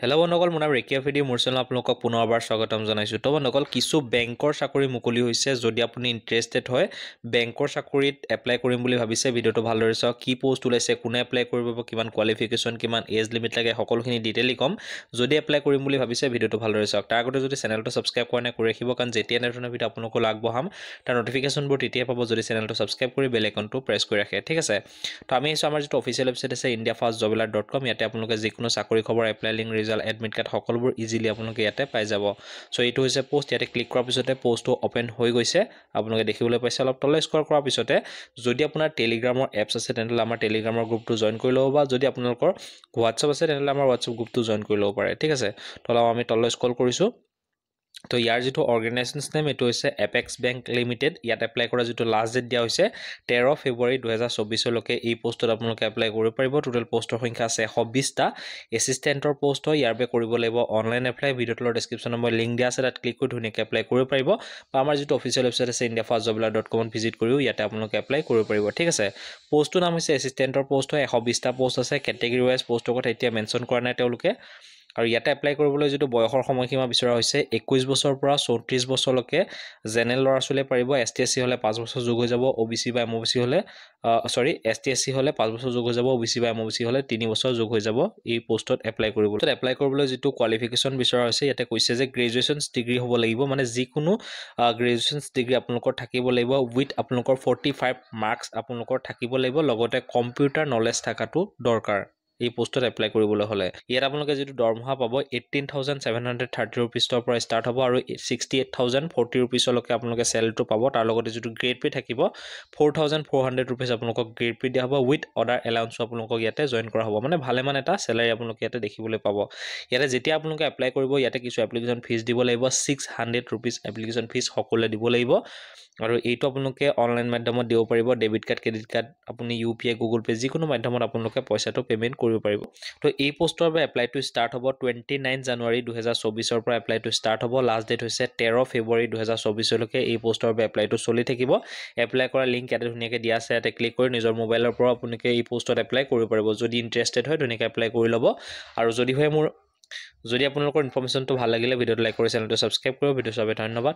hello' বন্ধুসকল মোৰ নাম ৰেকিয়া ভিডিঅ' মোৰ চেনেল আপোনালোকক পুনৰবাৰ স্বাগতম জনাইছোঁ তো বন্ধুসকল কিছু বেংকৰ চাকৰি মুকলি হৈছে যদি আপুনি ইণ্টাৰেষ্টেড হয় বেংকৰ চাকৰিত এপ্লাই কৰিম বুলি ভাবিছে ভিডিঅ'টো ভালদৰে চাওক কি পোষ্ট ওলাইছে কোনে এপ্লাই কৰিব কিমান কোৱালিফিকেশ্যন কিমান এজ লিমিট লাগে সকলোখিনি ডিটেইলি ক'ম যদি এপ্লাই কৰিম বুলি ভাবিছে ভিডিঅ'টো ভালদৰে চাওক তাৰ আগতে যদি চেনেলটো ছাবস্ক্ৰাইব কৰা নাই কৰি ৰাখিব কাৰণ যেতিয়া এনেধৰণৰ ভিডিঅ' আপোনালোকক আগবঢ়াম তাৰ নটিফিকেশ্যনবোৰ তেতিয়া পাব যদি চেনেলটো ছাবস্ক্ৰাইব কৰি বেল আইকনটো প্ৰেছ কৰি ৰাখে ঠিক আছে তো আমি আহিছোঁ আমাৰ যিটো অফিচিয়েল ৱেবছাইট আছে indiafastjobalert.com ইয়াতে আপোনালোকে যিকোনো চাকৰি খবৰ এপ্লাই লিংক এডমিট কাৰ্ড সকলোবোৰ ইজিলি আপোনালোকে ইয়াতে পাই যাব সো এইটো হৈছে পোষ্ট ইয়াতে ক্লিক কৰাৰ পিছতে পোষ্টটো ওপেন হৈ গৈছে আপোনালোকে দেখিবলৈ পাইছে অলপ তললৈ স্ক্ৰল কৰাৰ পিছতে যদি আপোনাৰ টেলিগ্ৰামৰ এপছ আছে তেন্তে আমাৰ টেলিগ্ৰামৰ গ্ৰুপটো জয়েন কৰি ল'ব বা যদি আপোনালোকৰ হোৱাটছআপ আছে তেন্তে আমাৰ হোৱাটছআপ গ্ৰুপটো জয়েন কৰি ল'ব পাৰে ঠিক আছে তো আমি তললৈ স্ক্ৰল কৰিছোঁ তো ইয়াৰ যিটো অৰ্গেনাইজেশ্যনছ নেম এইটো হৈছে এপেক্স বেংক লিমিটেড ইয়াত এপ্লাই কৰা যিটো লাষ্ট ডেট দিয়া হৈছে 13 ফেব্ৰুৱাৰী 2024 লৈকে এই পোষ্টত আপোনালোকে এপ্লাই কৰিব পাৰিব টোটেল পোষ্টৰ সংখ্যা আছে 120টা এছিষ্টেণ্টৰ পোষ্ট হয় ইয়াৰ বাবে কৰিব লাগিব অনলাইন এপ্লাই ভিডিঅ'টোৰ ডেছক্ৰিপশ্যনত মই লিংক দিয়া আছে তাত ক্লিক কৰি ধুনীয়াকৈ এপ্লাই কৰিব পাৰিব বা আমাৰ যিটো অফিচিয়েল ৱেবছাইট আছে indiafastjobalert.com ভিজিট কৰিও ইয়াতে আপোনালোকে এপ্লাই কৰিব পাৰিব ঠিক আছে পোষ্টটোৰ নাম হৈছে এছিষ্টেণ্টৰ পোষ্ট হয় 120টা পোষ্ট আছে কেটেগৰী ৱাইজ পোষ্টৰ কথা এতিয়া মেনশ্যন কৰা নাই তেওঁলোকে আৰু ইয়াতে এপ্লাই কৰিবলৈ যিটো বয়সৰ সময়সীমা বিচৰা হৈছে 21 বছৰৰ পৰা 34 বছৰলৈকে জেনেৰেল ল'ৰা ছোৱালীয়ে পাৰিব ST/SC হলে 5 বছৰ যোগ হৈ যাব OBC বা MOBC হলে ST/SC হলে 5 বছৰ যোগ হৈ যাব OBC বা MOBC হলে 3 বছৰ যোগ হৈ যাব এই পোষ্টত এপ্লাই কৰিবলৈ যিটো কোৱালিফিকেশ্যন বিচৰা হৈছে ইয়াতে কৈছে যে গ্ৰেজুৱেশ্যনছ ডিগ্ৰী হ'ব লাগিব মানে যিকোনো গ্ৰেজুৱেশ্যনছ ডিগ্ৰী আপোনালোকৰ থাকিব লাগিব উইথ আপোনালোকৰ 45 মাৰ্কছ আপোনালোকৰ থাকিব লাগিব লগতে কম্পিউটাৰ নলেজ থকাটো দৰকাৰ এই পোষ্টত এপ্লাই কৰিবলৈ হলে ইয়াত আপোনালোকে যিটো দৰমহা পাব 18730 ৰুপিছৰ পৰা ষ্টাৰ্ট হ'ব আৰু 68040 ৰুপিছলৈকে আপোনালোকে চেলাৰীটো পাব তাৰ লগতে যিটো গ্ৰেড পে থাকিব 4400 ৰুপিছ আপোনালোকক গ্ৰেড পে দিয়া হ'ব উইথ অদাৰ এলাউন্স আপোনালোকক ইয়াতে জয়েন কৰা হ'ব মানে ভালেমান এটা চেলাৰী আপোনালোকে ইয়াতে দেখিবলৈ পাব ইয়াতে যেতিয়া আপোনালোকে এপ্লাই কৰিব ইয়াতে কিছু এপ্লিকেশ্যন ফিজ দিব লাগিব 600 ৰুপিছ এপ্লিকেশ্যন ফিজ সকলোৱে দিব লাগিব আৰু এইটো আপোনালোকে অনলাইন মাধ্যমত দিব পাৰিব ডেবিট কাৰ্ড ক্ৰেডিট কাৰ্ড আপুনি UPI গুগল পে যিকোনো মাধ্যমত আপোনালোকে পইচাটো পেমেন্ট কৰিব পাৰিব তো এই পোষ্টৰ বাবে এপ্লাইটো ষ্টাৰ্ট হ'ব 29 জানুৱাৰী 2024 ৰ পৰা এপ্লাইটো ষ্টাৰ্ট হ'ব লাষ্ট ডেট হৈছে 13 ফেব্ৰুৱাৰী 2024 লৈকে এই পোষ্টৰ বাবে এপ্লাইটো চলি থাকিব এপ্লাই কৰা লিংক ইয়াতে ধুনীয়াকৈ দিয়া আছে ইয়াতে ক্লিক কৰি নিজৰ মোবাইলৰ পৰা আপোনালোকে এই পোষ্টত এপ্লাই কৰিব পাৰিব যদি ইন্টাৰেষ্টেড হয় ধুনীয়াকৈ এপ্লাই কৰি ল'ব আৰু যদি আপোনালোকৰ ইনফৰমেশ্যনটো ভাল লাগিলে ভিডিঅ'টো লাইক কৰি চেনেলটো ছাবস্ক্ৰাইব কৰিব ভিডিঅ' চাবলৈ ধন্যবাদ